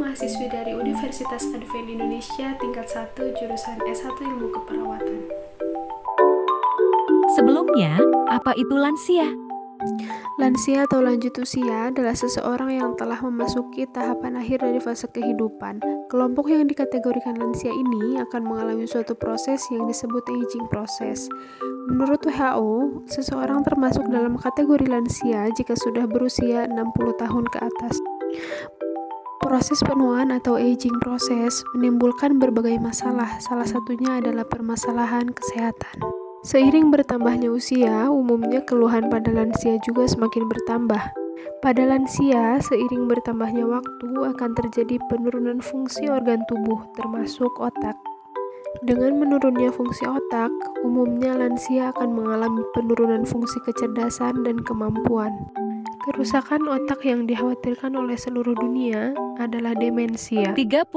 mahasiswi dari Universitas Advent Indonesia tingkat 1 jurusan S1 Ilmu Keperawatan. Sebelumnya, apa itu lansia? Lansia atau lanjut usia adalah seseorang yang telah memasuki tahapan akhir dari fase kehidupan. Kelompok yang dikategorikan lansia ini akan mengalami suatu proses yang disebut aging process. Menurut WHO, seseorang termasuk dalam kategori lansia jika sudah berusia 60 tahun ke atas. Proses penuaan atau aging process menimbulkan berbagai masalah, salah satunya adalah permasalahan kesehatan. Seiring bertambahnya usia, umumnya keluhan pada lansia juga semakin bertambah. Pada lansia, seiring bertambahnya waktu akan terjadi penurunan fungsi organ tubuh, termasuk otak. Dengan menurunnya fungsi otak, umumnya lansia akan mengalami penurunan fungsi kecerdasan dan kemampuan. Kerusakan otak yang dikhawatirkan oleh seluruh dunia adalah demensia. 35.600.000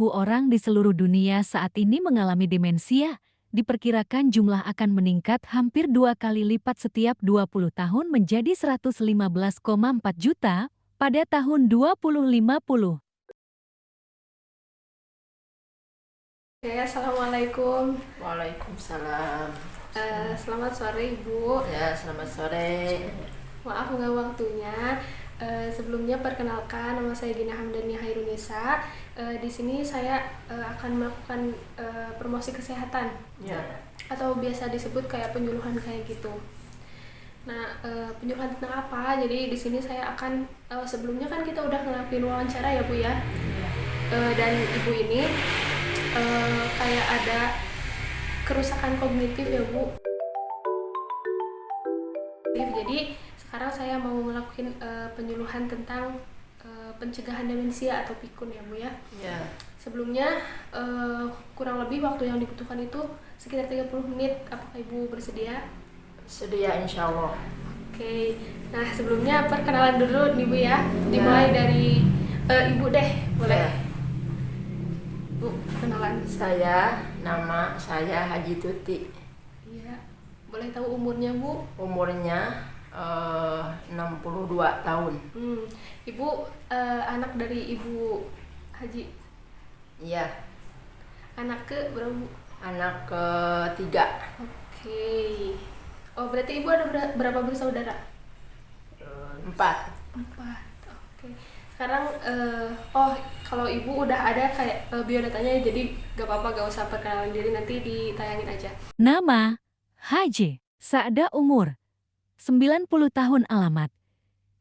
orang di seluruh dunia saat ini mengalami demensia. Diperkirakan jumlah akan meningkat hampir 2 kali lipat setiap 20 tahun menjadi 115,4 juta pada tahun 2050. Oke, Assalamualaikum. Waalaikumsalam. Selamat sore Ibu. Ya, selamat sore. Maaf nggak waktunya. Sebelumnya perkenalkan, nama saya Dina Hamdani Hairunisa. Di sini saya akan melakukan promosi kesehatan, Ya. atau biasa disebut kayak penyuluhan kayak gitu. Nah, penyuluhan tentang apa? Jadi di sini saya akan sebelumnya kan kita udah ngelakuin wawancara ya Bu ya. Dan Ibu ini kayak ada kerusakan kognitif ya Bu. Jadi sekarang saya mau ngelakuin penyuluhan tentang pencegahan demensia atau pikun ya Bu ya. Ya. Sebelumnya kurang lebih waktu yang dibutuhkan itu sekitar 30 menit. Apakah Ibu bersedia? Sedia insya Allah. Oke. Nah, sebelumnya perkenalan dulu nih Bu ya. Dimulai dari Ibu deh, boleh? Ya. Bu, kenalan. Nama saya Haji Tuti. Iya. Boleh tahu umurnya Bu? Umurnya 62 tahun. Ibu anak dari Ibu Haji. Iya. Anak ke berapa Bu? Anak ketiga. Oke. Oh, berarti Ibu ada berapa bersaudara? 4. 4. Oke. Sekarang kalau Ibu udah ada kayak biodatanya, jadi gak apa-apa, gak usah perkenalan diri, nanti ditayangin aja. Nama, Haji, Saada umur, 90 tahun alamat.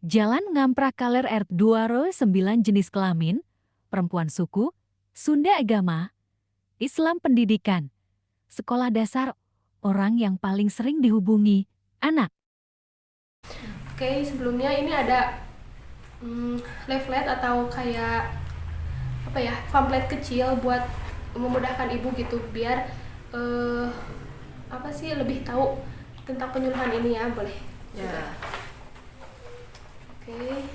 Jalan Ngamprak Kaler RT 2 9 jenis kelamin, perempuan suku, Sunda agama, Islam pendidikan, sekolah dasar, orang yang paling sering dihubungi, anak. Oke, sebelumnya ini ada leaflet atau kayak apa ya, pamflet kecil buat memudahkan Ibu gitu, biar lebih tahu tentang penyuluhan ini ya, boleh? Ya. Oke.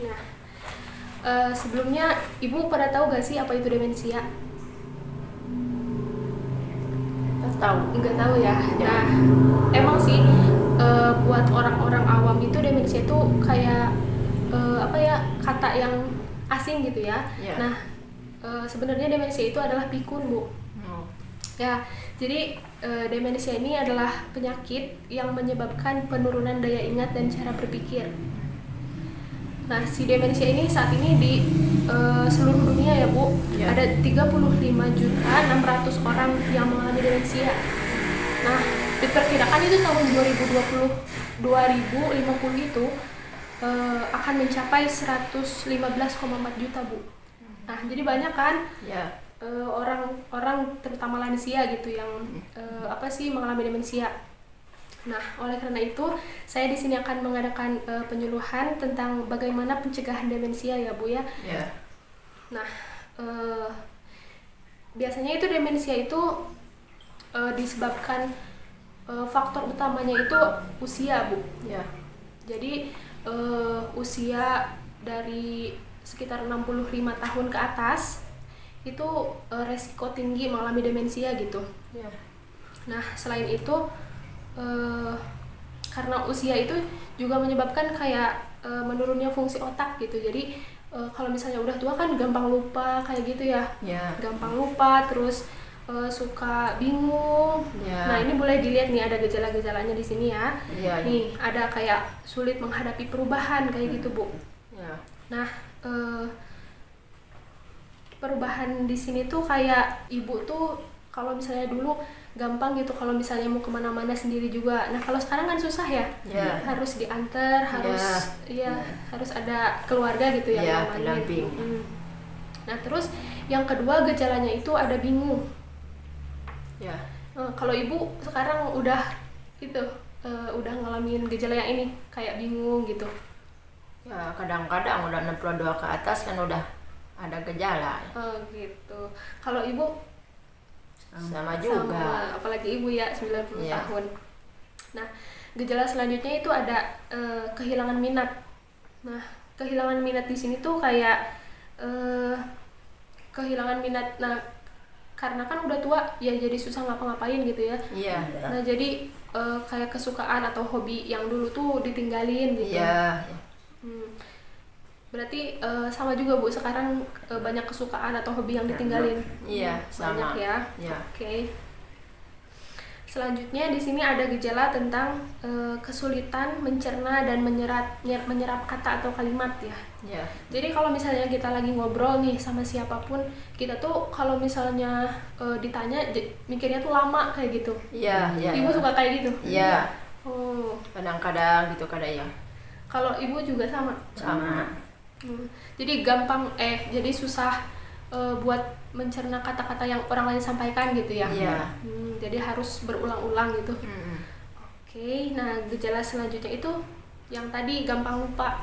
Nah, sebelumnya Ibu pada tahu gak sih apa itu demensia? Tahu. Nggak tahu ya. Nah, emang sih buat orang-orang awam itu demensia itu kayak kata yang asing gitu ya. Ya. Nah, sebenarnya demensia itu adalah pikun Bu. Ya, jadi demensia ini adalah penyakit yang menyebabkan penurunan daya ingat dan cara berpikir. Nah, si demensia ini saat ini di seluruh dunia ya Bu, Ya. ada 35.600.000 orang yang mengalami demensia. Nah, diperkirakan itu tahun 2050 itu akan mencapai 115,4 juta Bu. Nah, jadi banyak kan Ya. orang-orang terutama lansia gitu yang mengalami demensia. Nah, oleh karena itu saya di sini akan mengadakan penyuluhan tentang bagaimana pencegahan demensia ya Bu ya. Ya. Nah, biasanya itu demensia itu disebabkan faktor utamanya itu usia Bu. Ya. Jadi usia dari sekitar 65 tahun ke atas itu resiko tinggi mengalami demensia gitu. Ya. Nah, selain itu karena usia itu juga menyebabkan kayak menurunnya fungsi otak gitu. Jadi kalau misalnya udah tua kan gampang lupa kayak gitu ya. Ya. Gampang lupa, terus suka bingung. Ya. Nah, ini boleh dilihat nih, ada gejala-gejalanya di sini ya. Iya. Nih, ada kayak sulit menghadapi perubahan kayak gitu, Bu. Ya. Nah, perubahan di sini tuh kayak ibu tuh kalau misalnya dulu gampang gitu kalau misalnya mau kemana-mana sendiri juga. Nah, kalau sekarang kan susah ya. Ya. Harus diantar, harus harus ada keluarga gitu ya, Ya, nemenin. pendamping. Nah, terus yang kedua gejalanya itu ada bingung. Ya. Kalau ibu sekarang udah udah ngalamin gejala yang ini kayak bingung gitu. Ya, kadang-kadang udah 62 ke atas kan udah ada gejala. Gitu. Kalau ibu Sama juga. sama, apalagi ibu ya 90 Iya. tahun. Nah, gejala selanjutnya itu ada kehilangan minat. Nah, kehilangan minat di sini tuh kayak kehilangan minat. Nah, karena kan udah tua ya jadi susah ngapa-ngapain gitu ya. Iya. Nah, jadi kayak kesukaan atau hobi yang dulu tuh ditinggalin gitu. Iya. Berarti sama juga Bu, sekarang banyak kesukaan atau hobi yang ditinggalin. Iya, sama. Banyak ya. Ya. Oke. Selanjutnya di sini ada gejala tentang kesulitan mencerna dan menyerap kata atau kalimat ya. Ya. Jadi kalau misalnya kita lagi ngobrol nih sama siapapun, kita tuh kalau misalnya ditanya mikirnya tuh lama kayak gitu. Iya, iya. Ibu suka kayak gitu? Iya. Oh, Kadang-kadang gitu kadang ya. kalau ibu juga sama. Sama. Jadi jadi susah buat mencerna kata-kata yang orang lain sampaikan gitu ya. Iya. Jadi harus berulang-ulang gitu. Mm-mm. Oke, nah gejala selanjutnya itu yang tadi gampang lupa.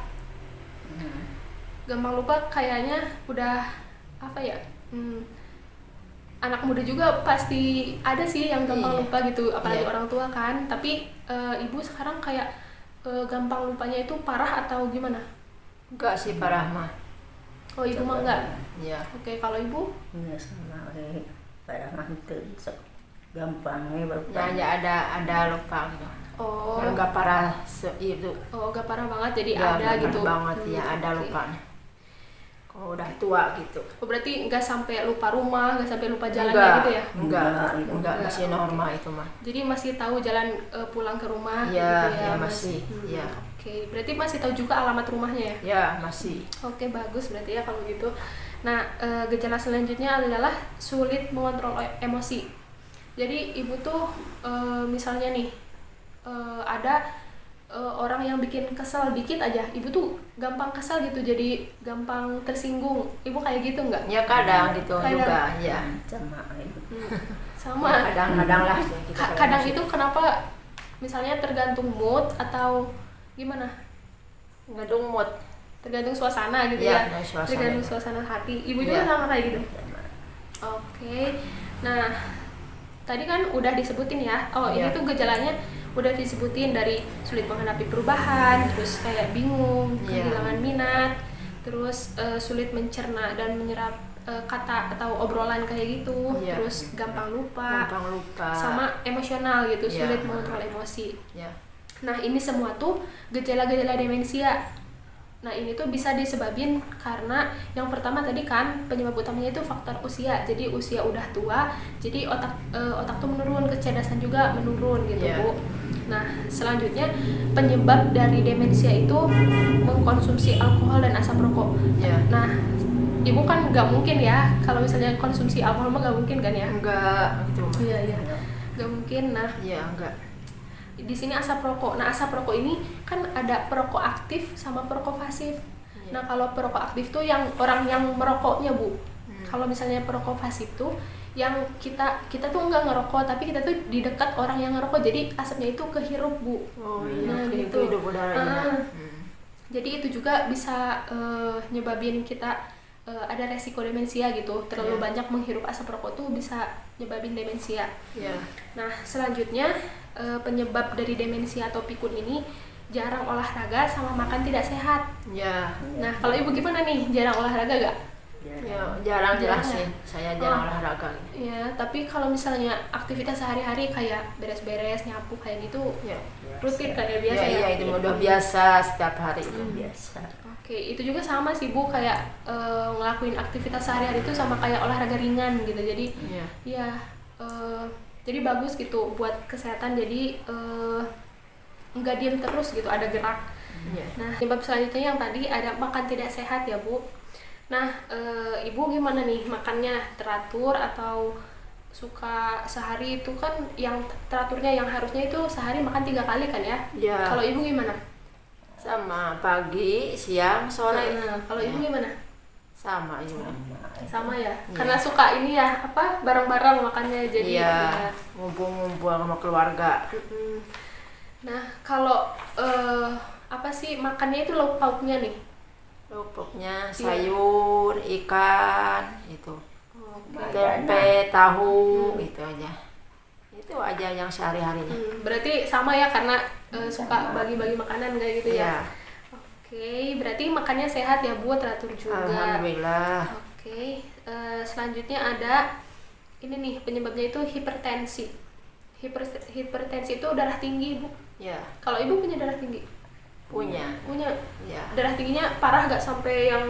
Gampang lupa kayaknya udah apa ya? Anak muda juga pasti ada sih yang gampang Iya. lupa gitu, apalagi Iya. orang tua kan. Tapi ibu sekarang kayak gampang lupanya itu parah atau gimana? Enggak sih parah mah. Oh, ibu mah enggak. Iya. Oke, kalau ibu? Iya sama pada mantu gampang baru Ya ada lupa gitu. Oh. Yang enggak parah itu. Oh, gak parah banget, jadi Ya, ada nggak gitu. parah banget ya, ada Oke. lupanya. Kalau udah tua gitu. Oh, berarti nggak sampai lupa rumah, nggak sampai lupa jalan Enggak, gitu ya? enggak, masih normal itu mah. Jadi masih tahu jalan pulang ke rumah Iya, gitu ya Mas? masih. Iya. Oke, berarti masih tahu juga alamat rumahnya ya? Ya, masih. Oke, bagus berarti ya kalau gitu. Nah, gejala selanjutnya adalah sulit mengontrol emosi. Jadi ibu tuh misalnya nih ada orang yang bikin kesel dikit aja, ibu tuh gampang kesel gitu, jadi gampang tersinggung. Ibu kayak gitu nggak? Ya kadang gitu Kadang. juga, ya. sama Sama. Ya, kadang-kadang lah. ya, gitu, Kadang itu kenapa? Misalnya tergantung mood atau gimana? ngedung mood. Tergantung suasana gitu Iya, ya. suasana. Tergantung suasana hati. Ibu juga Iya. sama kayak gitu. Oke. Nah, tadi kan udah disebutin ya. Oh, ini Iya. tuh gejalanya udah disebutin dari sulit menghadapi perubahan, terus kayak bingung, Iya. kehilangan minat, terus sulit mencerna dan menyerap kata atau obrolan kayak gitu, Iya. terus gampang lupa, Gampang lupa. sama emosional gitu, Iya. sulit mengontrol emosi. Ya. Nah, ini semua tuh gejala-gejala demensia. Nah, ini tuh bisa disebabin karena yang pertama tadi kan penyebab utamanya itu faktor usia. Jadi usia udah tua, jadi otak tuh menurun, kecerdasan juga menurun gitu, Iya. Bu. Nah, selanjutnya penyebab dari demensia itu mengkonsumsi alkohol dan asap rokok. Ya. Nah, Ibu kan nggak mungkin ya kalau misalnya konsumsi alkohol mah nggak mungkin kan ya? Enggak gitu. Iya, nggak mungkin. Nah, Iya, enggak. di sini asap rokok. Nah, asap rokok ini kan ada perokok aktif sama perokok pasif. Iya. Nah, kalau perokok aktif tuh yang orang yang merokoknya, Bu. Kalau misalnya perokok pasif tuh yang kita tuh nggak ngerokok, tapi kita tuh di dekat orang yang ngerokok, jadi asapnya itu kehirup, Bu. Oh iya, Nah, itu gitu. hidup udaranya. Ah. Jadi itu juga bisa nyebabin kita ada resiko demensia gitu. Terlalu Iya. banyak menghirup asap rokok tuh bisa nyebabin demensia. Ya. Nah, selanjutnya penyebab dari demensia atau pikun ini jarang olahraga sama makan tidak sehat. Ya. Nah, kalau ibu gimana nih? Jarang olahraga gak? Ya, jarang jelas Jarang sih. ya? Saya jarang Oh. olahraga. Ya, tapi kalau misalnya aktivitas sehari-hari kayak beres-beres, nyapu kayak gitu, Ya. rutin kan ya biasa Ya, ya? iya itu udah biasa setiap hari itu. biasa Oke, itu juga sama sih Bu, kayak ngelakuin aktivitas sehari-hari itu sama kayak olahraga ringan gitu. Jadi Iya. ya jadi bagus gitu buat kesehatan. Jadi nggak diem terus gitu, ada gerak. Iya. Nah, penyebab selanjutnya yang tadi ada makan tidak sehat ya Bu. Nah, Ibu gimana nih, makannya teratur atau suka sehari itu kan yang teraturnya yang harusnya itu sehari makan 3 kali kan ya? Iya. Kalau Ibu gimana? Sama pagi, siang, sore. Nah, kalau Ibu gimana? Sama juga. Sama ya? Iya. Karena suka ini ya, apa, bareng-bareng makannya jadi Iya, ya. ngumpul-ngumpul sama keluarga. Mm-mm. Nah, kalau apa sih makannya itu lauk pauknya nih? Pokoknya Iya. sayur, ikan, itu. Oke. Tempe, tahu, gitu aja. Itu aja yang sehari-harinya. Berarti sama ya, karena suka bagi-bagi makanan kayak gitu ya? Iya. Oke, berarti makannya sehat ya Bu, teratur juga. Alhamdulillah. Oke, selanjutnya ada ini nih, penyebabnya itu hipertensi. Hipertensi itu darah tinggi Bu. Ya, Kalau Ibu punya darah tinggi? punya. Punya. Ya. Darah tingginya parah gak sampai yang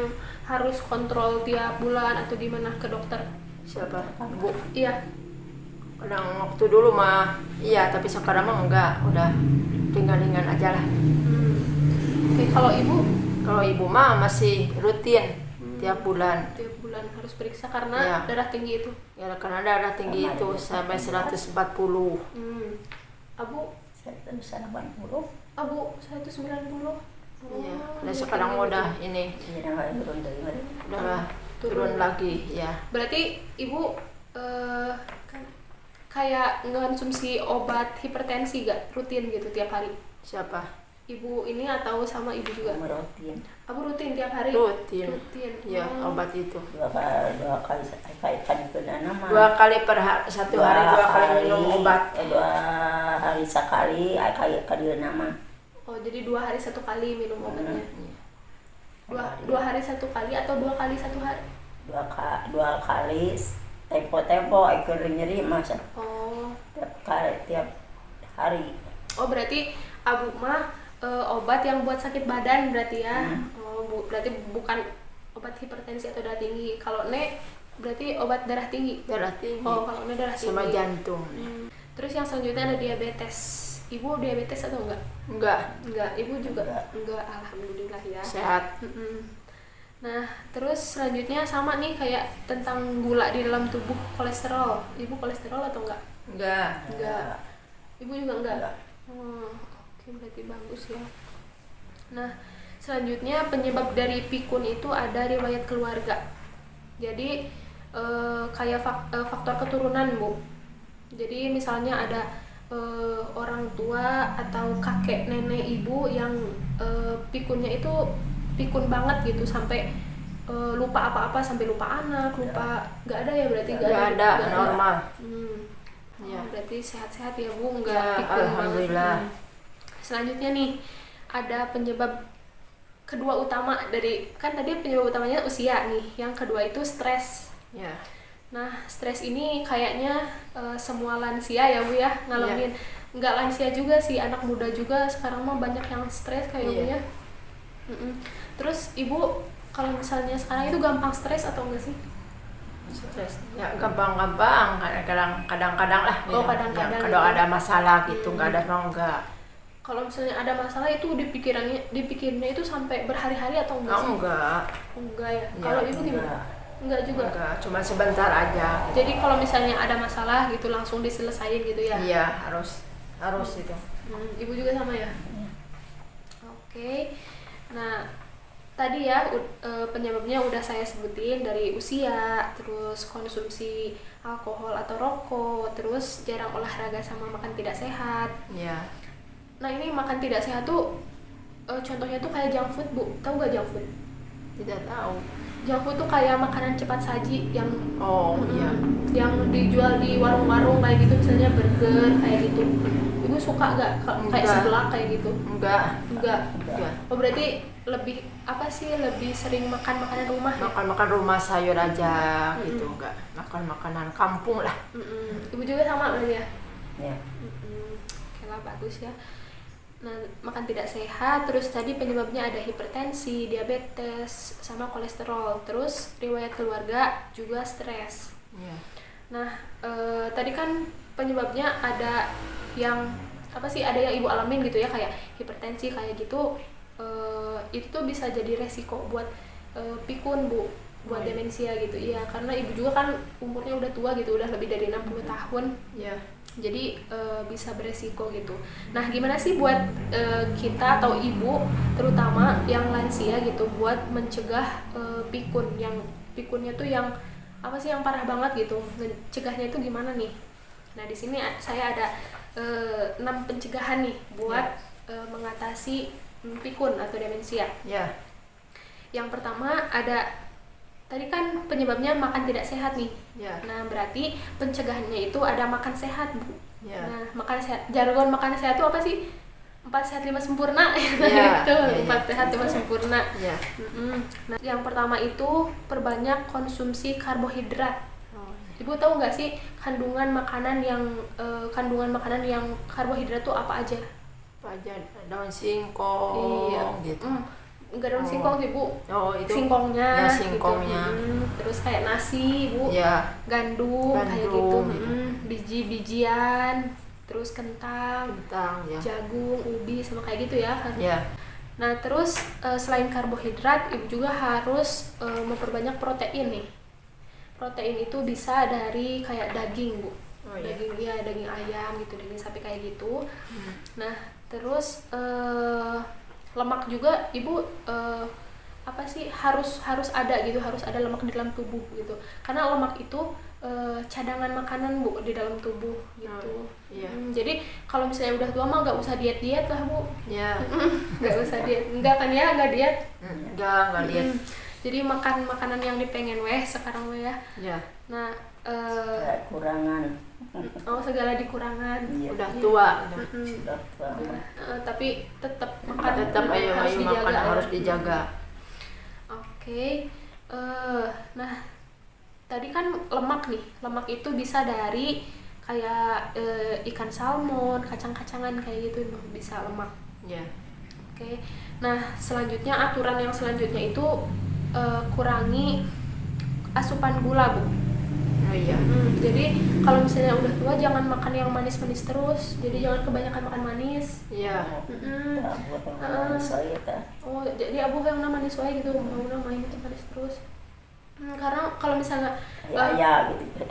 harus kontrol tiap bulan atau gimana ke dokter? Siapa? Bu. Iya. Kadang waktu dulu mah iya, tapi sekarang mah enggak, udah ringan-ringan aja lah. Oke, kalau Ibu Kalau ibu mah masih rutin tiap bulan. tiap bulan harus periksa karena Iya. darah tinggi itu. Ya karena darah tinggi itu sampai 140. Abu, Saya terus 80. Abu 190. Iya. Oh, Dan iya, sekarang kayak udah gitu. ini Iya, nggak turun dari mana. udah turun lagi ya. Berarti Ibu kayak ngonsumsi obat hipertensi gak rutin gitu tiap hari? Siapa? Ibu ini atau sama Ibu juga? Merutin Abu rutin tiap hari? Rutin. Rutin. Ya, Oh. obat itu. dua kali sekali ke nama. 2 kali per hari, 1 hari 2 kali minum obat. 2 hari sekali kali ke nama. Oh, jadi 2 hari 1 kali minum obatnya. Iya. Dua hari 1 kali atau 2 kali 1 hari? Dua kali tempo ekor nyeri masa Oh. tiap hari. Oh, berarti Abu mah obat yang buat sakit badan berarti ya. Oh, berarti bukan obat hipertensi atau darah tinggi. Kalau Nek berarti obat darah tinggi. Darah tinggi. Oh, kalau Nek darah tinggi. Sama jantung. Terus yang selanjutnya ada diabetes. Ibu diabetes atau enggak? Enggak, Enggak, Ibu juga Enggak. enggak, alhamdulillah ya. sehat. Nah, terus selanjutnya sama nih kayak tentang gula di dalam tubuh, kolesterol. Ibu kolesterol atau enggak? Enggak. Enggak. Ibu juga enggak? Enggak. Oke, berarti bagus ya. Nah, selanjutnya penyebab dari pikun itu ada riwayat keluarga. Jadi kayak faktor keturunan Bu. Jadi misalnya ada orang tua atau kakek nenek ibu yang pikunnya itu pikun banget gitu sampai lupa apa-apa, sampai lupa anak, lupa nggak ada ya berarti Enggak ada, nggak normal. Ya. Ya. Berarti sehat-sehat ya Bu, nggak Ya, pikun banget. alhamdulillah. Selanjutnya nih ada penyebab kedua utama dari, kan tadi penyebab utamanya usia nih, yang kedua itu stres. Ya. Nah, stres ini kayaknya semua lansia ya Bu ya ngalamin. Nggak lansia juga sih, anak muda juga sekarang mah banyak yang stres kayak Bu ya. Terus Ibu kalau misalnya sekarang itu gampang stres atau enggak sih? Stres. Ya gampang-gampang, kadang-kadang lah. Oh, gitu. kadang-kadang Ya, kalau gitu. ada masalah gitu, enggak ada mau enggak. Kalau misalnya ada masalah itu dipikirnya itu sampai berhari-hari atau enggak sih? Enggak. Enggak ya. Ya, Kalau Ibu gimana? Enggak juga. Enggak, cuma sebentar aja. Jadi kalau misalnya ada masalah gitu langsung diselesain gitu ya? Iya, harus itu. Ibu juga sama ya? Oke. Nah, tadi ya penyebabnya udah saya sebutin, dari usia, terus konsumsi alkohol atau rokok, terus jarang olahraga sama makan tidak sehat. Iya. Nah, ini makan tidak sehat tuh contohnya tuh kayak junk food Bu. Tahu gak junk food? Tidak tahu. Junk food tuh kayak makanan cepat saji yang Oh, iya. yang dijual di warung-warung kayak gitu, misalnya burger kayak gitu. Ibu suka gak kayak Enggak. seblak kayak gitu? Enggak. Enggak. Enggak. Oh, berarti lebih apa sih, lebih sering makan makanan rumah ya? Makan-makan rumah sayur aja gitu, enggak. Makan makanan kampung lah. Ibu juga sama berarti ya? Ya. Oke lah, bagus ya. Nah, makan tidak sehat, terus tadi penyebabnya ada hipertensi, diabetes, sama kolesterol. Terus riwayat keluarga juga stres. Iya. Nah, tadi kan penyebabnya ada yang apa sih? Ada yang ibu alamin gitu ya, kayak hipertensi kayak gitu. Itu tuh bisa jadi resiko buat pikun bu, buat demensia gitu. Iya, karena ibu juga kan umurnya udah tua gitu, udah lebih dari 60 tahun. Iya. Jadi bisa beresiko gitu. Nah, gimana sih buat kita atau ibu terutama yang lansia gitu buat mencegah pikun, yang pikunnya tuh yang apa sih yang parah banget gitu. Mencegahnya itu gimana nih? Nah, di sini saya ada 6 pencegahan nih buat mengatasi pikun atau demensia. Ya. Yang pertama ada tadi kan penyebabnya makan tidak sehat nih. Ya. Nah, berarti pencegahannya itu ada makan sehat, Bu. Ya. Nah, makan sehat. Jargon makan sehat itu apa sih? 4 sehat 5 sempurna. Ya. Gitu. Ya, 4 sehat 5 sempurna. Ya. Nah, yang pertama itu perbanyak konsumsi karbohidrat. Oh. Ibu tahu nggak sih kandungan makanan yang karbohidrat tuh apa aja? Apa aja? Daun singkong. Iya. Gitu. Enggak daun singkong sih, Bu. Oh, itu. Singkongnya. Ya, singkongnya. Gitu. Terus kayak nasi, Bu. Ya. Gandum kayak gitu. Gitu. Biji-bijian, terus kentang, Ya. jagung, ubi sama kayak gitu ya. Ya. Nah, terus selain karbohidrat, ibu juga harus memperbanyak protein nih. Protein itu bisa dari kayak daging, Bu. Oh, iya. Daging ayam gitu, daging sapi kayak gitu. Nah, terus lemak juga ibu apa sih harus ada gitu, harus ada lemak di dalam tubuh gitu. Karena lemak itu cadangan makanan, Bu, di dalam tubuh gitu. Iya. Jadi kalau misalnya udah tua mah nggak usah diet lah, Bu. Ya. Nggak usah diet. Enggak kan ya, nggak diet. Enggak lihat. Jadi makan makanan yang dipengen sekarang ya. Ya. Nah, Kurangan. segala dikurangan. Iya. Udah tua gitu. Sudah tua. Tapi tetap makan. Tetap ayo makan ya. harus dijaga. Oke. Nah, tadi kan lemak nih. Lemak itu bisa dari kayak ikan salmon, kacang-kacangan kayak gitu bisa lemak. Ya. Oke. Nah, selanjutnya aturan yang selanjutnya itu kurangi asupan gula, Bu. Oh iya. Jadi kalau misalnya udah tua jangan makan yang manis-manis terus. Jadi jangan kebanyakan makan manis. Iya. Tak buat yang saya tak. Oh, jadi abu yang manis wae gitu, mau main itu manis terus. Karena kalau misalnya Ya gitu.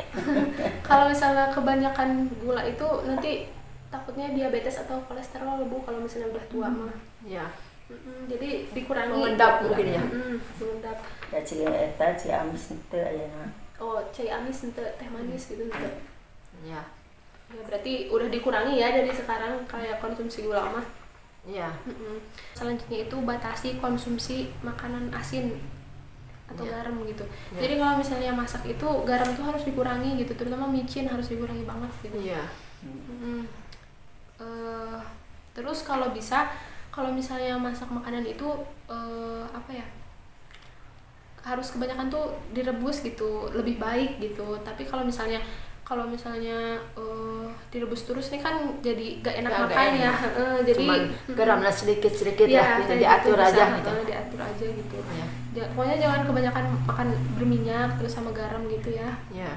kalau misalnya kebanyakan gula itu nanti takutnya diabetes atau kolesterol, Bu, kalau misalnya udah tua mah. Ya. Jadi dikurangi. Mengendap gula. mungkin ya. Mengendap. Ya eta amis ente aya na. Oh, cai amis ente, teh manis gitu ente. Ya. Ya berarti udah dikurangi ya dari sekarang kayak konsumsi gula mah. Iya. Selanjutnya itu batasi konsumsi makanan asin atau Ya. garam gitu. Ya. Jadi kalau misalnya masak itu garam tuh harus dikurangi gitu, terutama micin harus dikurangi banget gitu. Iya. Terus kalau bisa, kalau misalnya masak makanan itu apa ya? Harus kebanyakan tuh direbus gitu, lebih baik gitu. Tapi kalau misalnya direbus terus nih kan jadi gak enak makan ya. Jadi cuman garamnya sedikit-sedikit ya, lah, kayak diatur gitu, aja bisa, gitu. diatur aja gitu. Ya. Pokoknya jangan kebanyakan makan berminyak terus sama garam gitu ya. Ya.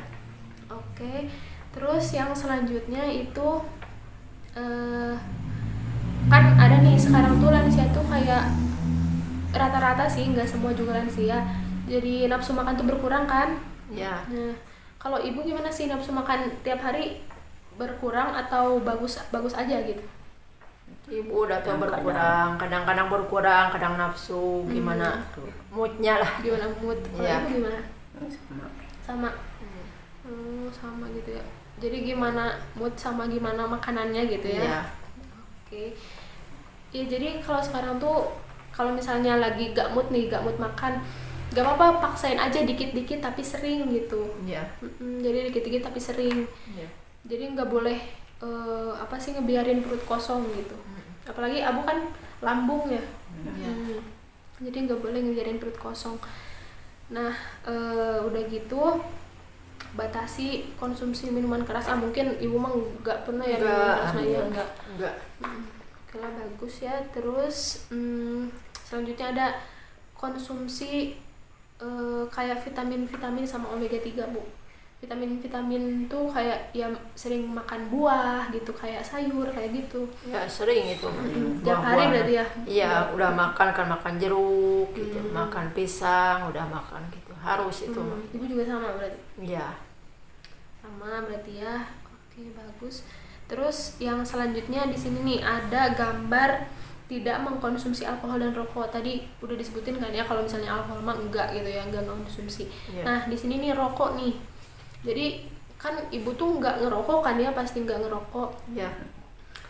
Oke. Terus yang selanjutnya itu kan ada nih sekarang tuh lansia tuh kayak rata-rata sih, nggak semua juga lansia. Jadi nafsu makan tuh berkurang kan? Ya. Nah, kalau ibu gimana sih, nafsu makan tiap hari berkurang atau bagus aja gitu? Ibu udah tuh berkurang, kadang-kadang berkurang, kadang nafsu, gimana moodnya lah. Gimana mood? Kalau Iya. ibu gimana? Sama. Sama. Sama gitu ya. Jadi gimana mood sama gimana makanannya gitu ya? Iya. Oke. Ya jadi kalau sekarang tuh kalau misalnya lagi gak mood makan, gak apa-apa, paksain aja dikit-dikit tapi sering gitu. Iya. Jadi dikit-dikit tapi sering. Iya. Jadi nggak boleh ngebiarin perut kosong gitu. Apalagi abu kan lambung ya. Iya. Jadi nggak boleh ngebiarin perut kosong. Nah, udah gitu batasi konsumsi minuman keras. Mungkin ibu mah nggak pernah ya minuman keras, nah ya nggak. Enggak. Oke lah, bagus ya. Terus selanjutnya ada konsumsi kayak vitamin-vitamin sama omega 3 Bu. Vitamin-vitamin tuh kayak ya sering makan buah gitu, kayak sayur kayak gitu. Ya sering itu. Tiap hari berarti ya? Iya, udah makan kan, makan jeruk gitu, makan pisang, udah makan gitu. Harus itu. Ibu juga sama berarti? Iya. Sama berarti ya. Oke, bagus. Terus yang selanjutnya di sini nih ada gambar tidak mengkonsumsi alkohol dan rokok. Tadi udah disebutin kan ya, kalau misalnya alkohol mah enggak gitu ya, enggak mengkonsumsi. Iya. Nah, di sini nih rokok nih. Jadi kan ibu tuh nggak ngerokok kan ya, pasti nggak ngerokok. Iya.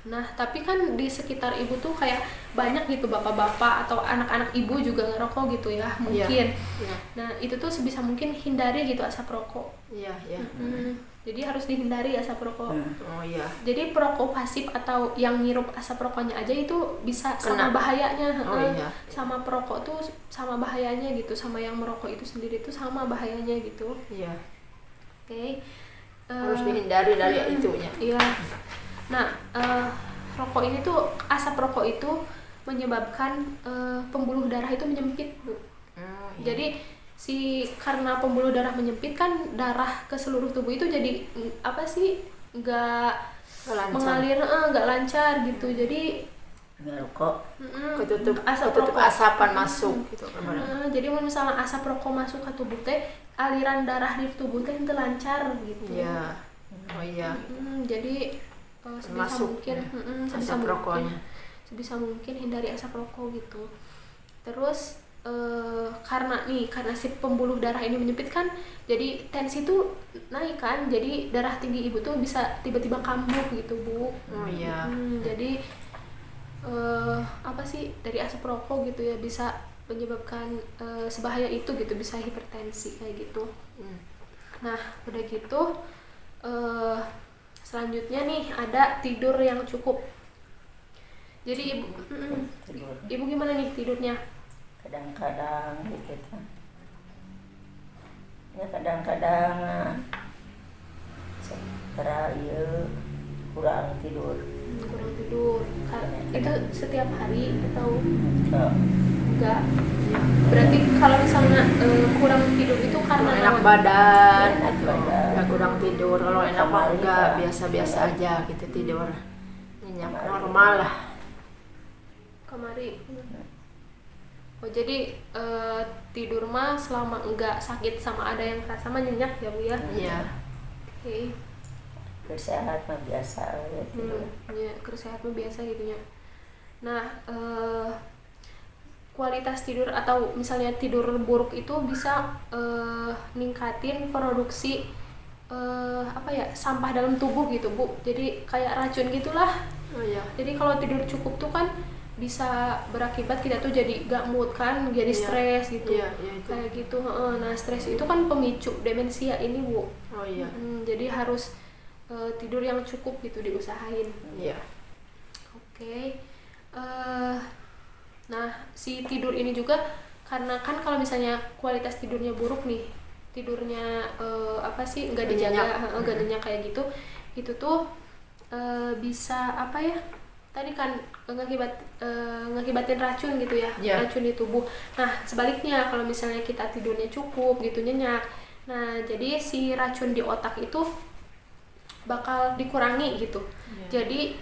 Nah, tapi kan di sekitar ibu tuh kayak banyak gitu bapak-bapak atau anak-anak ibu juga ngerokok gitu ya, mungkin. Iya. Nah, itu tuh sebisa mungkin hindari gitu asap rokok. Iya, iya. Jadi harus dihindari asap rokok. Oh iya. Jadi perokok pasif atau yang ngirup asap rokoknya aja itu bisa sama Kena. bahayanya. Oh iya. Sama perokok tuh sama bahayanya gitu, sama yang merokok itu sendiri tuh sama bahayanya gitu. Iya. Oke. Harus dihindari dari itunya. Iya. Nah, rokok ini tuh, asap rokok itu menyebabkan pembuluh darah itu menyempit, Bu. Iya. Jadi karena pembuluh darah menyempit kan, darah ke seluruh tubuh itu jadi nggak Lancar. mengalir, nggak lancar gitu. Jadi ngerokok ketutup rokok. asapan masuk gitu kan. Jadi kalau misalnya asap rokok masuk ke tubuh teh, aliran darah di tubuh teh itu lancar gitu. Iya. Oh iya. Jadi sebisa Masuk mungkin ya, sebisa asap mungkin rokoknya. sebisa mungkin hindari asap rokok gitu. Terus karena si pembuluh darah ini menyempit kan, jadi tensi tuh naik kan, jadi darah tinggi ibu tuh bisa tiba-tiba kambuh gitu, Bu. Oh iya. Jadi dari asap rokok gitu ya, bisa menyebabkan sebahaya itu gitu, bisa hipertensi kayak gitu. Nah, udah gitu selanjutnya nih ada tidur yang cukup. Jadi ibu gimana nih tidurnya? kadang-kadang gitu ya, kadang-kadang secara kurang tidur. Kurang tidur. Itu setiap hari atau Ya, enggak? Berarti kalau misalnya kurang tidur itu karena Enak badan, Enak gitu. badan. Ya kurang tidur. Kalau enak mah Kamar enggak, juga. biasa-biasa aja gitu tidur. Nyenyak normal lah. Kemari. Oh, jadi tidur mah selama enggak sakit sama ada yang kerasa mah nyenyak ya, Bu ya? Iya. Oke. kesehat mah biasa ya tidur. Ya, kesehatan biasa gitu ya. Nah, kualitas tidur atau misalnya tidur buruk itu bisa ningkatin produksi sampah dalam tubuh gitu, Bu. Jadi kayak racun gitulah. Oh iya. Jadi kalau tidur cukup tuh kan bisa berakibat kita tuh jadi gak mood kan, jadi Iya. stres gitu. Iya, itu. Kayak gitu. Nah, stres itu kan pemicu demensia ini, Bu. Oh iya. Jadi harus tidur yang cukup gitu, diusahain. Iya. Oke. Nah, si tidur ini juga karena kan kalau misalnya kualitas tidurnya buruk nih, tidurnya nggak dijaga, nggak nyenyak kayak gitu, itu tuh bisa tadi kan ngakibatin racun gitu ya, Yeah. racun di tubuh. Nah, sebaliknya kalau misalnya kita tidurnya cukup gitu, nyenyak, nah jadi si racun di otak itu bakal dikurangi gitu. Jadi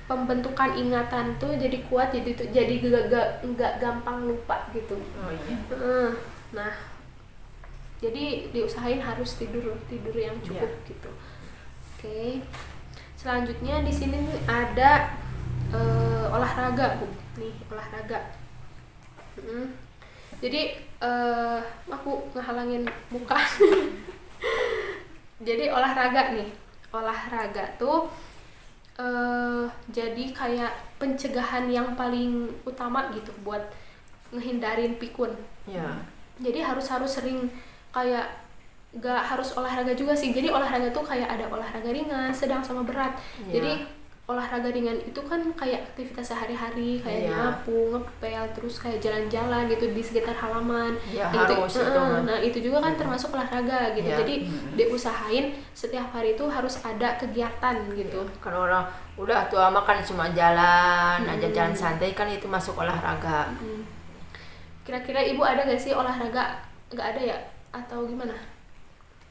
pembentukan ingatan tuh jadi kuat, jadi nggak gampang lupa gitu. Oh iya. Nah, jadi diusahain harus tidur yang cukup gitu. Oke. Selanjutnya di sini nih ada olahraga, Bu. Nih, olahraga. Jadi aku ngehalangin muka. Jadi olahraga nih. Olahraga tuh jadi kayak pencegahan yang paling utama gitu buat ngehindarin pikun. Iya. Jadi harus sering, kayak gak harus olahraga juga sih. Jadi olahraga tuh kayak ada olahraga ringan, sedang sama berat. Iya. Jadi olahraga ringan itu kan kayak aktivitas sehari-hari, kayak Iya. nyapu, ngepel, terus kayak jalan-jalan gitu di sekitar halaman. Ya, Nah, harus itu, Mas. nah itu juga kan termasuk olahraga gitu. Iya. Jadi diusahain setiap hari itu harus ada kegiatan gitu. Kan orang udah tua mah kan cuma jalan aja, jalan santai kan itu masuk olahraga. Kira-kira ibu ada gak sih olahraga? Nggak ada ya? Atau gimana?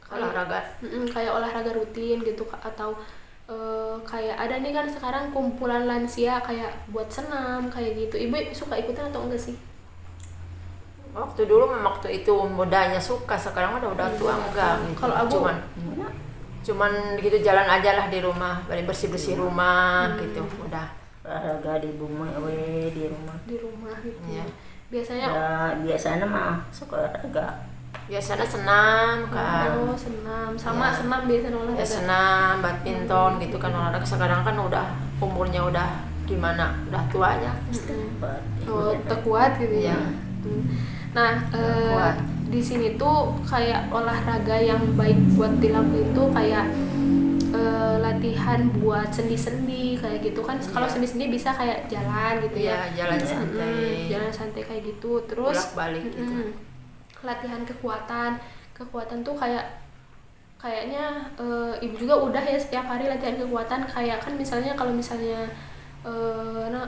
Olahraga Kayak olahraga rutin gitu atau kayak ada nih kan sekarang kumpulan lansia kayak buat senam kayak gitu. Ibu suka ikutan atau enggak sih? waktu dulu memang waktu itu mudanya suka, sekarang udah tua enggak gitu. Kalau Abu? cuman gitu jalan aja lah di rumah, bersih rumah gitu udah. Olahraga di rumah, di rumah. Di rumah gitu. Iya. Biasanya Ya, biasanya mah suka olahraga. Biasanya senam kan. oh senam sama Iya. senam biasanya olahraga. Ya senam, badminton gitu kan olahraga. Sekarang kan udah umurnya udah gimana, udah tuanya. Oh, terkuat gitu ya. Iya. Nah, Kuat. di sini tuh kayak olahraga yang baik buat dilakuin tuh kayak latihan buat sendi-sendi kayak gitu kan. Kalau Iya. sendi-sendi bisa kayak jalan gitu ya. Iya, jalan santai. Jalan santai kayak gitu. Terus Bolak-balik gitu. latihan kekuatan tuh kayaknya ibu juga udah ya setiap hari latihan kekuatan kayak kan misalnya kalau misalnya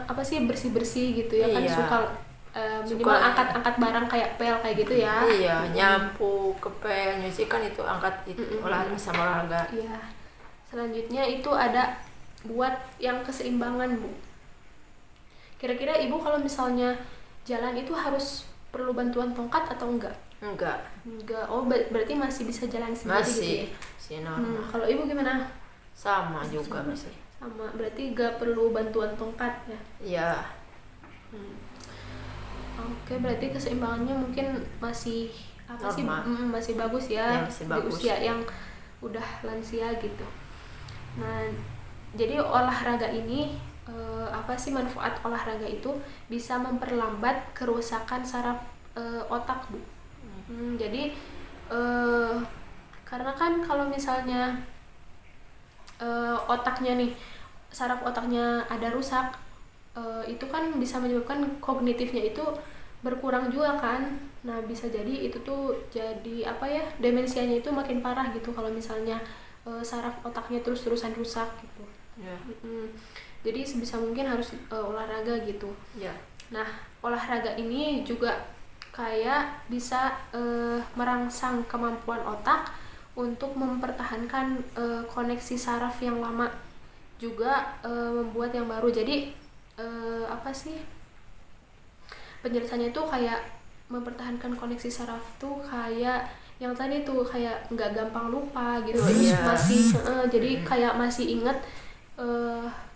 apa sih bersih gitu ya kan Iya. suka minimal Suka. angkat barang kayak pel kayak gitu ya. Iya, nyapu, kepel, nyuci kan itu angkat itu olahraga sama olahraga. Iya. Selanjutnya itu ada buat yang keseimbangan, Bu. Kira-kira ibu kalau misalnya jalan itu harus perlu bantuan tongkat atau enggak? Enggak, Enggak. Oh, berarti masih bisa jalan sendiri gitu ya. masih normal. Kalau ibu gimana? Sama juga masih. Sama, berarti enggak perlu bantuan tongkat ya. Iya, Oke, berarti keseimbangannya mungkin masih apa sih? Normal. Masih bagus ya, Ya, masih di bagus. usia yang udah lansia gitu. Nah, jadi olahraga ini apa sih manfaat olahraga itu bisa memperlambat kerusakan saraf otak, Bu. Jadi karena kan kalau misalnya otaknya nih, saraf otaknya ada rusak, itu kan bisa menyebabkan kognitifnya itu berkurang juga kan. Nah, bisa jadi itu tuh jadi apa ya, demensianya itu makin parah gitu kalau misalnya saraf otaknya terus-terusan rusak gitu. ya, Jadi sebisa mungkin harus olahraga gitu. ya. Nah, olahraga ini juga kayak bisa merangsang kemampuan otak untuk mempertahankan koneksi saraf yang lama, juga membuat yang baru. Jadi apa sih penjelasannya itu kayak mempertahankan koneksi saraf tuh kayak yang tadi tuh kayak nggak gampang lupa gitu. Oh, Terus iya. masih jadi kayak masih inget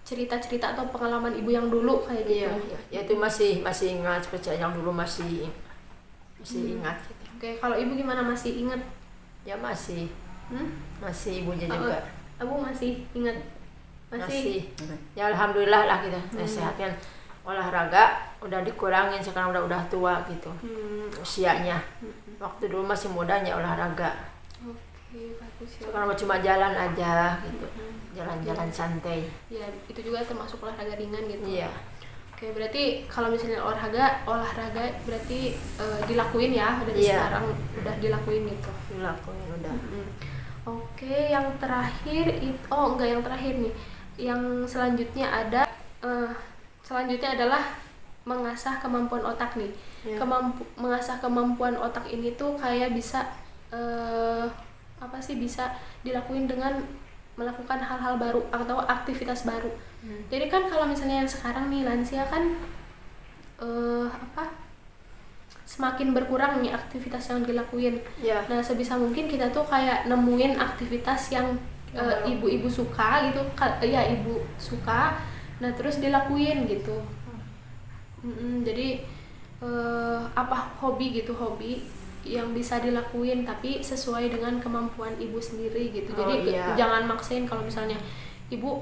cerita-cerita atau pengalaman ibu yang dulu kayak gitu. Iya, iya. Ya itu masih ingat, percaya yang dulu masih ingat gitu. Oke, kalau ibu gimana, masih inget? Ya masih Hmm? ibunya juga. Abu masih ingat? Masih. Ya alhamdulillah lah gitu. Sehat kan. Olahraga udah dikurangin, sekarang udah tua gitu. Usianya. Waktu dulu masih mudanya olahraga. Oke, bagus ya. Sekarang mah cuma jalan aja gitu. Jalan-jalan santai. Ya, itu juga termasuk olahraga ringan gitu. Iya. Oke, berarti kalau misalnya olahraga berarti dilakuin ya dari Iya. sekarang udah dilakuin gitu. Dilakuin udah. Oke, yang terakhir enggak, yang terakhir nih. Yang selanjutnya adalah mengasah kemampuan otak nih. Iya. Mengasah kemampuan otak ini tuh kayak bisa bisa dilakuin dengan melakukan hal-hal baru atau aktivitas baru. Jadi kan kalau misalnya yang sekarang nih lansia kan semakin berkurang nih aktivitas yang dilakuin. Iya. Nah, sebisa mungkin kita tuh kayak nemuin aktivitas yang ibu-ibu suka gitu, ibu suka, nah terus dilakuin gitu. Jadi hobi yang bisa dilakuin tapi sesuai dengan kemampuan ibu sendiri gitu. Oh, Jadi iya. jangan maksain. Kalau misalnya ibu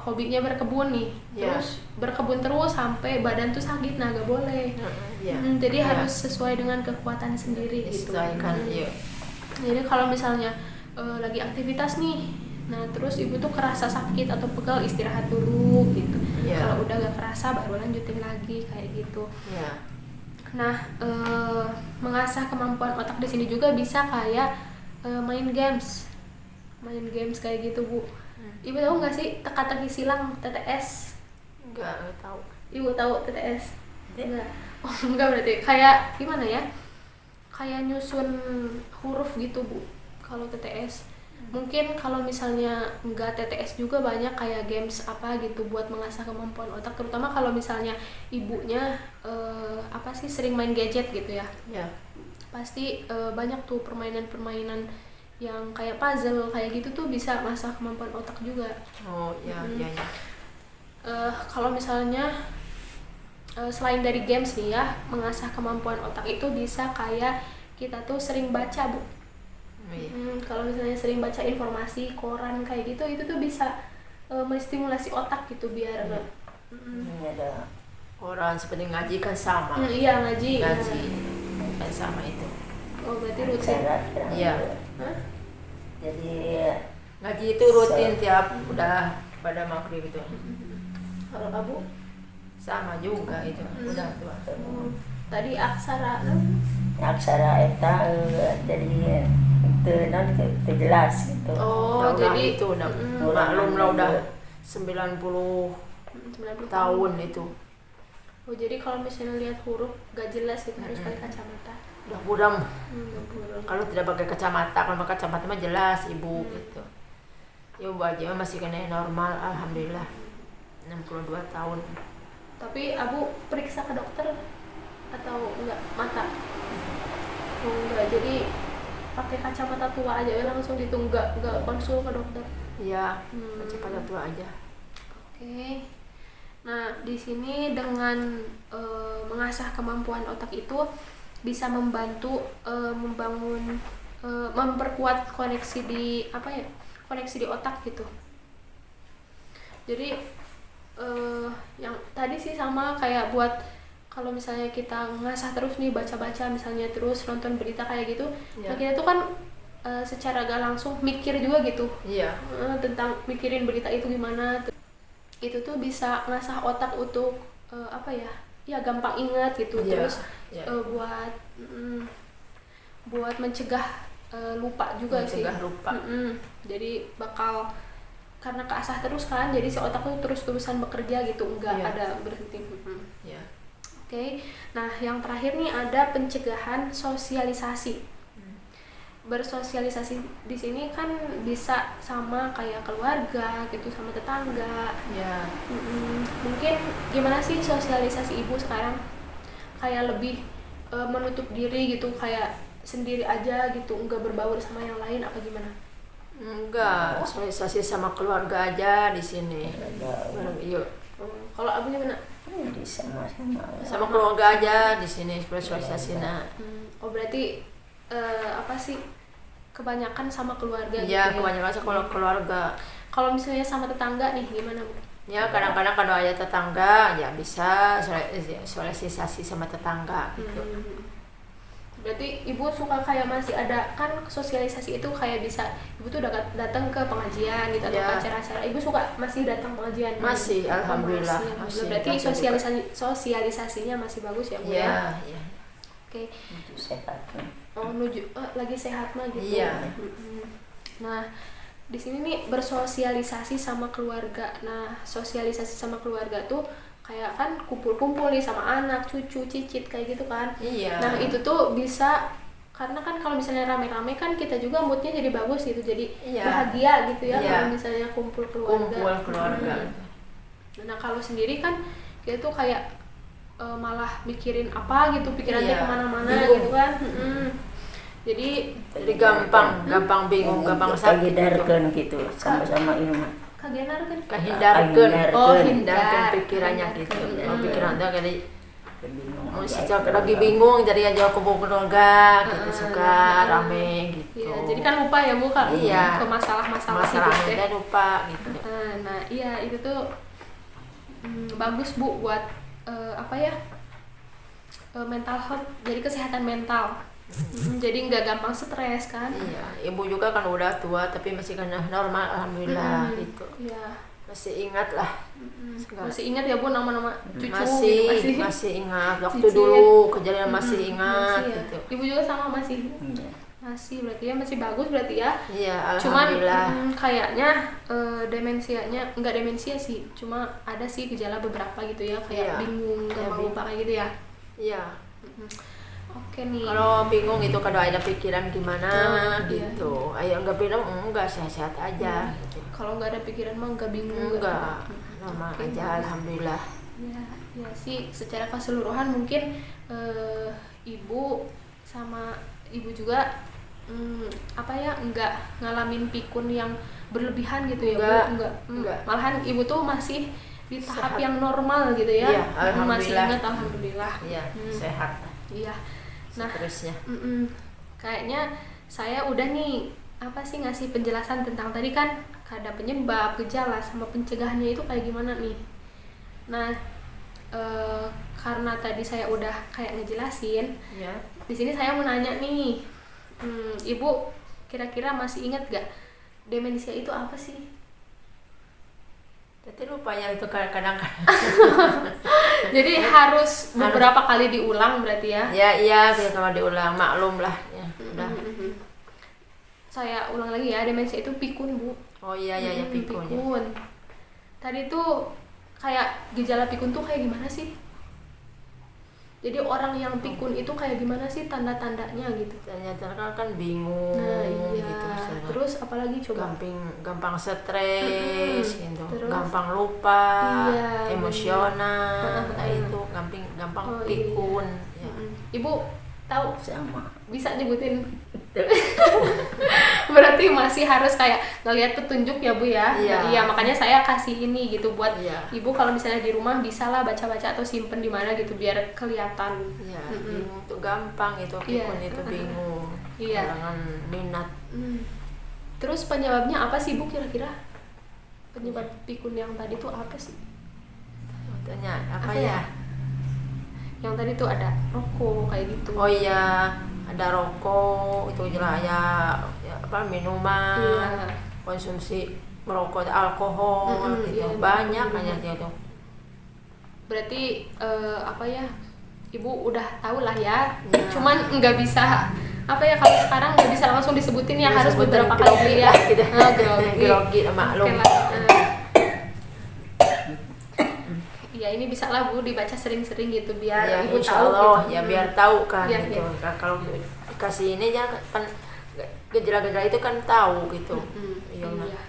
hobinya berkebun nih, Iya. terus berkebun terus sampai badan tuh sakit, nah gak boleh. Iya. Jadi Iya. harus sesuai dengan kekuatan sendiri gitu. Disesuaikan. Iya. Jadi kalau misalnya lagi aktivitas nih, Nah terus ibu tuh kerasa sakit atau pegal, istirahat dulu gitu. Iya. Kalau udah gak kerasa baru lanjutin lagi kayak gitu. Ya. Nah mengasah kemampuan otak di sini juga bisa kayak main games kayak gitu Bu. Ibu tahu nggak sih teka-teki silang TTS? Enggak tahu. Ibu tahu TTS? Enggak. Oh enggak, berarti kayak gimana ya? Kayak nyusun huruf gitu Bu kalau TTS. Mungkin kalau misalnya enggak TTS juga banyak kayak games apa gitu buat mengasah kemampuan otak, terutama kalau misalnya ibunya sering main gadget gitu ya. Ya. Pasti banyak tuh permainan-permainan yang kayak puzzle kayak gitu tuh bisa mengasah kemampuan otak juga. Oh ya, ya. Kalau misalnya selain dari games nih ya, mengasah kemampuan otak itu bisa kayak kita tuh sering baca Bu. Iya. Kalau misalnya sering baca informasi koran kayak gitu, itu tuh bisa menstimulasi otak gitu biar Ini ada Orang seperti ngaji kan sama. iya ngaji. Ngaji Ya. kan sama itu. Oh berarti rutin. acara kira-kira. Iya. Hah? Jadi Ngaji itu rutin tiap udah pada maghrib itu. Kalau Abu Sama juga itu. Udah tua. tadi aksara aksara eta jadi itu non itu jelas gitu. oh Udah jadi itu udah mm, maklum lah udah 90 90 tahun itu. Oh jadi kalau misalnya lihat huruf gak jelas gitu harus pakai kacamata. Udah buram. Udah burung. Kalau tidak pakai kacamata, kalau pakai kacamata mah jelas ibu gitu. Ya Bu Haji mah masih kena normal, alhamdulillah. 62 tahun. Tapi Abu periksa ke dokter atau enggak mata? Oh enggak, jadi pakai kacamata tua aja ya langsung gitu, enggak konsul ke dokter. Iya, kacamata tua aja. Oke. Nah, di sini dengan mengasah kemampuan otak itu bisa membantu membangun memperkuat koneksi di koneksi di otak gitu. Jadi yang tadi sih sama kayak buat kalau misalnya kita ngasah terus nih baca-baca misalnya terus nonton berita kayak gitu, Ya. nah kita tuh kan secara gak langsung mikir juga gitu Iya. tentang mikirin berita itu gimana. Itu tuh bisa ngasah otak untuk gampang ingat gitu. Iya, Terus iya. buat mencegah lupa juga Mencegah sih. lupa. Jadi bakal karena keasah terus kan, jadi si otak tuh terus-terusan bekerja gitu, enggak Iya. ada berhenti. Ya. Oke. Nah, yang terakhir nih ada pencegahan sosialisasi. Bersosialisasi di sini kan bisa sama kayak keluarga gitu, sama tetangga. Ya. Mungkin gimana sih sosialisasi ibu sekarang? Kayak lebih menutup diri gitu, kayak sendiri aja gitu, enggak berbaur sama yang lain apa gimana? Enggak, sosialisasi sama keluarga aja di sini. Yuk. Kalau Abu gimana? Jadi sama-sama. Sama keluarga aja di sini sosialisasinya. Oh berarti kebanyakan sama keluarga gitu Ya, ya? kebanyakan kalau keluarga. Kalau misalnya sama tetangga nih gimana Bu? Ya, kadang-kadang kalau ada tetangga ya bisa sosialisasi sama tetangga gitu. Berarti ibu suka kayak masih ada kan sosialisasi itu kayak bisa ibu tuh datang ke pengajian gitu atau Ya. ke acara-acara, ibu suka masih datang pengajian? Masih, Oh, alhamdulillah, masih. masih. Berarti Masih sosialisasinya masih bagus ya Bu ya? Iya, iya. Oke. Itu sehat. Oh lagi sehat mah gitu. Iya. Nah di sini nih bersosialisasi sama keluarga. Nah sosialisasi sama keluarga tuh kayak kan kumpul-kumpul nih sama anak, cucu, cicit kayak gitu kan. Iya. Nah itu tuh bisa karena kan kalau misalnya rame-rame kan kita juga moodnya jadi bagus gitu, jadi Iya. bahagia gitu ya Iya. kalau misalnya kumpul keluarga. Kumpul keluarga. Nah kalau sendiri kan kita tuh kayak malah mikirin apa gitu, pikirannya Iya. kemana-mana Bingung. gitu kan. Jadi Jadi gampang bingung, gampang sakit. Kagedarkeun gitu sama-sama ilmu. kagenar kan. Kehindarkeun. Oh, Hindarkeun pikirannya gitu. Hindar. Pikiran teh jadi Bingung. si lagi bingung jadi aja kumpul keluarga gitu suka rame gitu. Iya, jadi kan lupa ya Bu kan Iya. ke masalah-masalah Masalahnya hidup teh teh. lupa gitu. Nah, iya itu tuh bagus Bu buat mental health, jadi kesehatan mental. Jadi nggak gampang stres kan? Iya, ibu juga kan udah tua tapi masih kan normal, alhamdulillah gitu. Iya. Masih ingat lah. Segala. Masih ingat ya Bu nama-nama cucu Masih, gitu, masih ingat waktu Cici, dulu kejadian masih masih ingat ya. gitu. Ibu juga sama masih. Masih berarti ya masih bagus berarti ya. Iya, Cuman alhamdulillah. kayaknya demensianya enggak demensia sih, cuma ada sih gejala beberapa gitu ya kayak Iya. bingung, gampang lupa kayak gitu ya. Iya. Oke nih. Kalau bingung itu kalau ada pikiran gimana iya. gitu. Ayo enggak bilang enggak sehat-sehat aja gitu. Kalau nggak ada pikiran mah nggak bingung. Enggak, normal Oke. aja alhamdulillah. Ya sih secara keseluruhan mungkin ibu sama ibu juga apa ya nggak ngalamin pikun yang berlebihan gitu ya Bu? Enggak. Malahan ibu tuh masih di tahap Sehat. yang normal gitu ya. Iya, Masih alhamdulillah. ingat alhamdulillah. Iya, sehat. Iya. Nah, Terusnya. kayaknya saya udah nih apa sih ngasih penjelasan tentang tadi kan ada penyebab, gejala sama pencegahannya itu kayak gimana nih. Nah, karena tadi saya udah kayak ngejelasin, Ya. di sini saya mau nanya nih, ibu kira-kira masih ingat gak demensia itu apa sih? Tapi lupa ya itu kadang-kadang. Jadi harus beberapa kali diulang berarti ya? Ya iya, kita kalau diulang maklum lah. Ya, udah. Saya ulang lagi ya, demensia itu pikun Bu. Oh iya ya pikun. Ya. Pikun. Tadi tuh kayak gejala pikun tuh kayak gimana sih? Jadi orang yang pikun itu kayak gimana sih tanda-tandanya gitu? Ternyata kan bingung Nah iya. gitu. Terus apalagi coba? Gampang stres gitu. Terus? Gampang lupa, Iya, emosional. Nah itu gampang Oh, pikun. iya. Ya. Ibu tahu Sama. bisa nyebutin? Berarti masih harus kayak ngelihat petunjuk ya Bu ya. Iya. Nah, iya makanya saya kasih ini gitu buat Iya. ibu kalau misalnya di rumah bisa lah baca-baca atau simpen di mana gitu biar kelihatan. Ya, bingung tuh gampang itu pikun Iya. itu bingung. Iya. Kehilangan minat. Terus penyebabnya apa sih Bu kira-kira? Penyebab pikun yang tadi tuh apa sih? Tanya apa Apa ya? ya? Yang tadi tuh ada rokok kayak gitu. Oh iya, ada rokok itu jelas ya apa minuman, Iya. konsumsi merokok, alkohol gitu. iya, Banyak benar. hanya itu. Berarti apa ya? Ibu udah tahu lah ya. Iya. Cuman nggak bisa apa ya kalau sekarang nggak bisa langsung disebutin ya harus Disebutin beberapa kali grogi ya. lah gitu. Grogi. Grogi, maklum. Oke lah. Ya ini bisa lah Bu dibaca sering-sering gitu biar Ya ibu insya tahu Allah gitu. ya biar tahu kan Iya, gitu. iya. Nah, kalau dikasih ini ya kan gejala-gejala itu kan tahu gitu. Iya. Iya.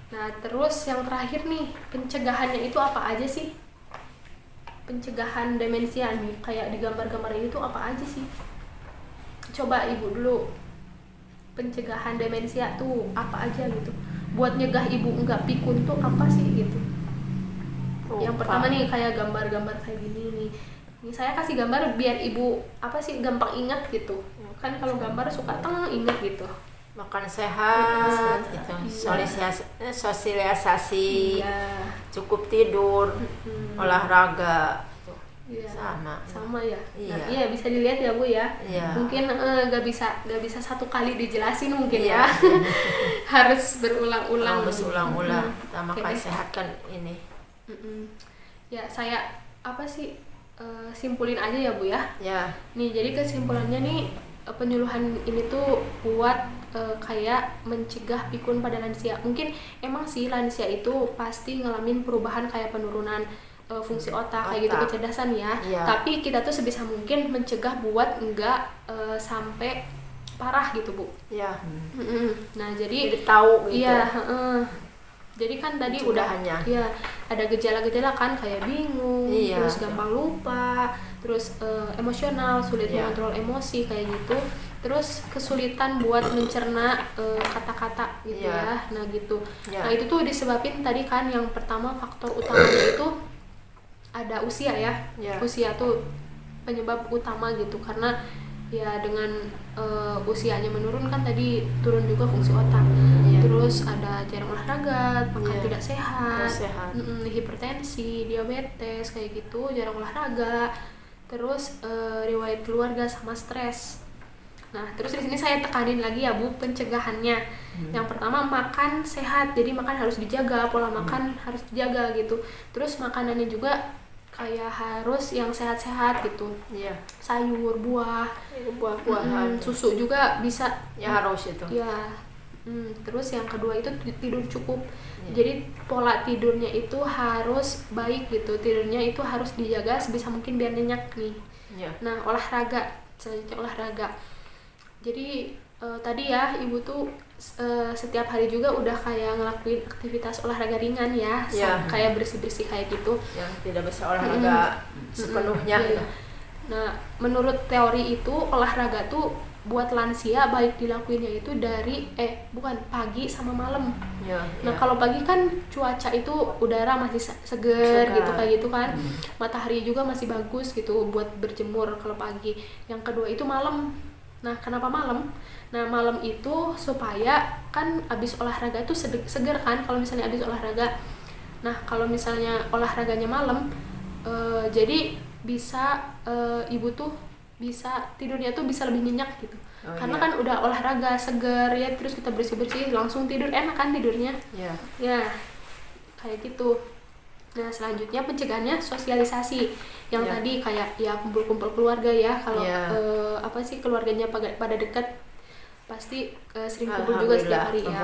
Nah terus yang terakhir nih pencegahannya itu apa aja sih? Pencegahan demensia nih kayak di gambar-gambar ini tuh apa aja sih? Coba ibu dulu pencegahan demensia tuh apa aja gitu? Buat nyegah ibu enggak pikun tuh apa sih gitu? Yang pertama nih kayak gambar-gambar kayak gini nih. Ini saya kasih gambar biar ibu apa sih gampang ingat gitu. Kan kalau gambar suka ingat gitu. Makan sehat, gitu. Iya. Sosialisasi, Iya. cukup tidur, olahraga, gitu. Iya. Sama ya. Iya. Nah, iya bisa dilihat ya Bu ya. Iya. Mungkin nggak bisa satu kali dijelasin mungkin Iya. ya. Harus berulang-ulang. Harus ulang-ulang. Kita Oke makan deh. sehat kan ini. Ya saya apa sih simpulin aja ya Bu ya. Ya, Nih jadi kesimpulannya nih penyuluhan ini tuh buat kayak mencegah pikun pada lansia. Mungkin emang sih lansia itu pasti ngalamin perubahan kayak penurunan fungsi otak kayak gitu Otak. kecerdasan ya. Iya. Tapi kita tuh sebisa mungkin mencegah buat enggak sampai parah gitu Bu. ya. Nah jadi Jadi tahu gitu. iya. Jadi kan tadi udah Pencegahannya. ya ada gejala-gejala kan kayak bingung, Iya. terus gampang lupa, terus emosional, sulit Iya. mengontrol emosi kayak gitu, terus kesulitan buat mencerna kata-kata gitu Iya. ya. Nah gitu. Iya. Nah itu tuh disebabin tadi kan yang pertama faktor utamanya itu ada usia ya. Iya. Usia tuh penyebab utama gitu karena ya dengan usianya menurun kan tadi turun juga fungsi otak. Iya. Terus ada jarang olahraga, makan Iya. tidak sehat, Tidak sehat. hipertensi, diabetes kayak gitu, jarang olahraga. Terus riwayat keluarga sama stres. Nah, terus di sini saya tekanin lagi ya Bu, pencegahannya. Yang pertama makan sehat, jadi makan harus dijaga, pola makan harus dijaga gitu. Terus makanannya juga kayak harus yang sehat-sehat gitu. Iya. Sayur, buah, Buah-buahan. susu juga bisa. Ya harus itu. Ya. Terus yang kedua itu tidur cukup. Jadi pola tidurnya itu harus baik gitu. Tidurnya itu harus dijaga sebisa mungkin biar nyenyak nih. Iya. Nah, olahraga, selanjutnya olahraga. Jadi tadi ya Ibu tuh setiap hari juga udah kayak ngelakuin aktivitas olahraga ringan ya, Ya. kayak bersih-bersih kayak gitu. Yang tidak bisa olahraga sepenuhnya Iya. gitu. Nah, menurut teori itu olahraga tuh buat lansia baik dilakuinnya itu dari pagi sama malam. Ya, Nah, ya. kalau pagi kan cuaca itu udara masih seger gitu kayak gitu kan. Matahari juga masih bagus gitu buat berjemur kalau pagi. Yang kedua itu malam. Nah, kenapa malam? Nah, malam itu supaya kan abis olahraga itu seger kan kalau misalnya abis olahraga. Nah, kalau misalnya olahraganya malam, jadi bisa Ibu tuh bisa tidurnya tuh bisa lebih nyenyak gitu. Karena iya. kan udah olahraga seger ya, terus kita bersih-bersih langsung tidur, enak kan tidurnya. Ya. Ya, kayak gitu. Nah, selanjutnya pencegahannya sosialisasi. Yang Ya. tadi kayak ya kumpul-kumpul keluarga ya. Kalau Ya. keluarganya pada dekat pasti sering kumpul juga setiap hari ya.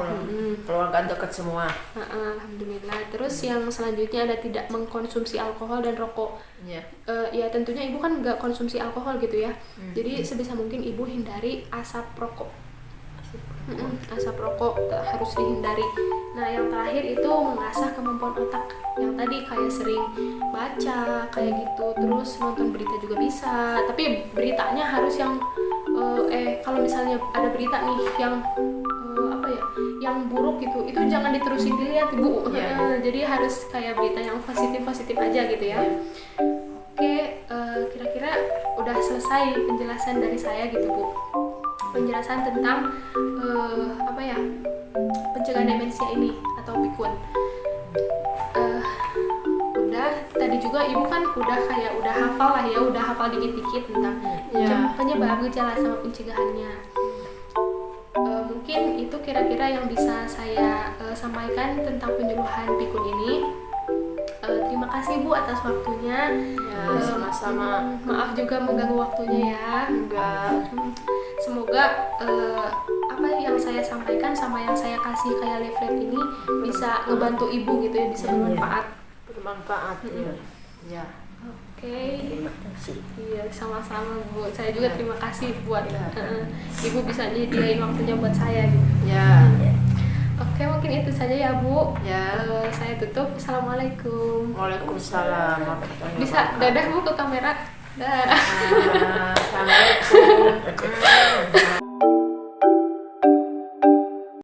Keluarga dekat semua. Alhamdulillah. Terus yang selanjutnya ada tidak mengkonsumsi alkohol dan rokok. Ya. Ya tentunya Ibu kan nggak konsumsi alkohol gitu ya. Jadi sebisa mungkin Ibu hindari asap rokok. Asap rokok harus dihindari. Nah, yang terakhir itu mengasah kemampuan otak. Yang tadi kayak sering baca kayak gitu, terus nonton berita juga bisa. Tapi beritanya harus yang kalau misalnya ada berita nih yang yang buruk gitu, itu jangan diterusin dilihat Ibu. Jadi harus kayak berita yang positif aja gitu ya. Oke, kira-kira udah selesai penjelasan dari saya gitu Bu. Penjelasan tentang pencegahan demensia ini atau pikun. Udah tadi juga Ibu kan udah hafal lah ya, udah hafal dikit-dikit tentang penyebab, gejala sama pencegahannya. Mungkin itu kira-kira yang bisa saya sampaikan tentang penyuluhan pikun ini. Terima kasih Bu atas waktunya. Ya, sama-sama. Maaf juga mengganggu waktunya ya. Enggak. Semoga apa yang saya sampaikan sama yang saya kasih kayak leaflet ini bisa ngebantu Ibu gitu ya, bisa bermanfaat. Bermanfaat ya. Ya. Oke. Terima kasih. Iya, sama-sama Bu. Saya juga terima kasih buat Ibu bisa nyediain waktunya buat saya gitu. Ya. Oke, mungkin itu saja ya Bu. Ya. Saya tutup. Assalamualaikum. Waalaikumsalam warahmatullahi Bisa wabarakatuh. dadah Bu ke kamera. Dah. Assalamualaikum.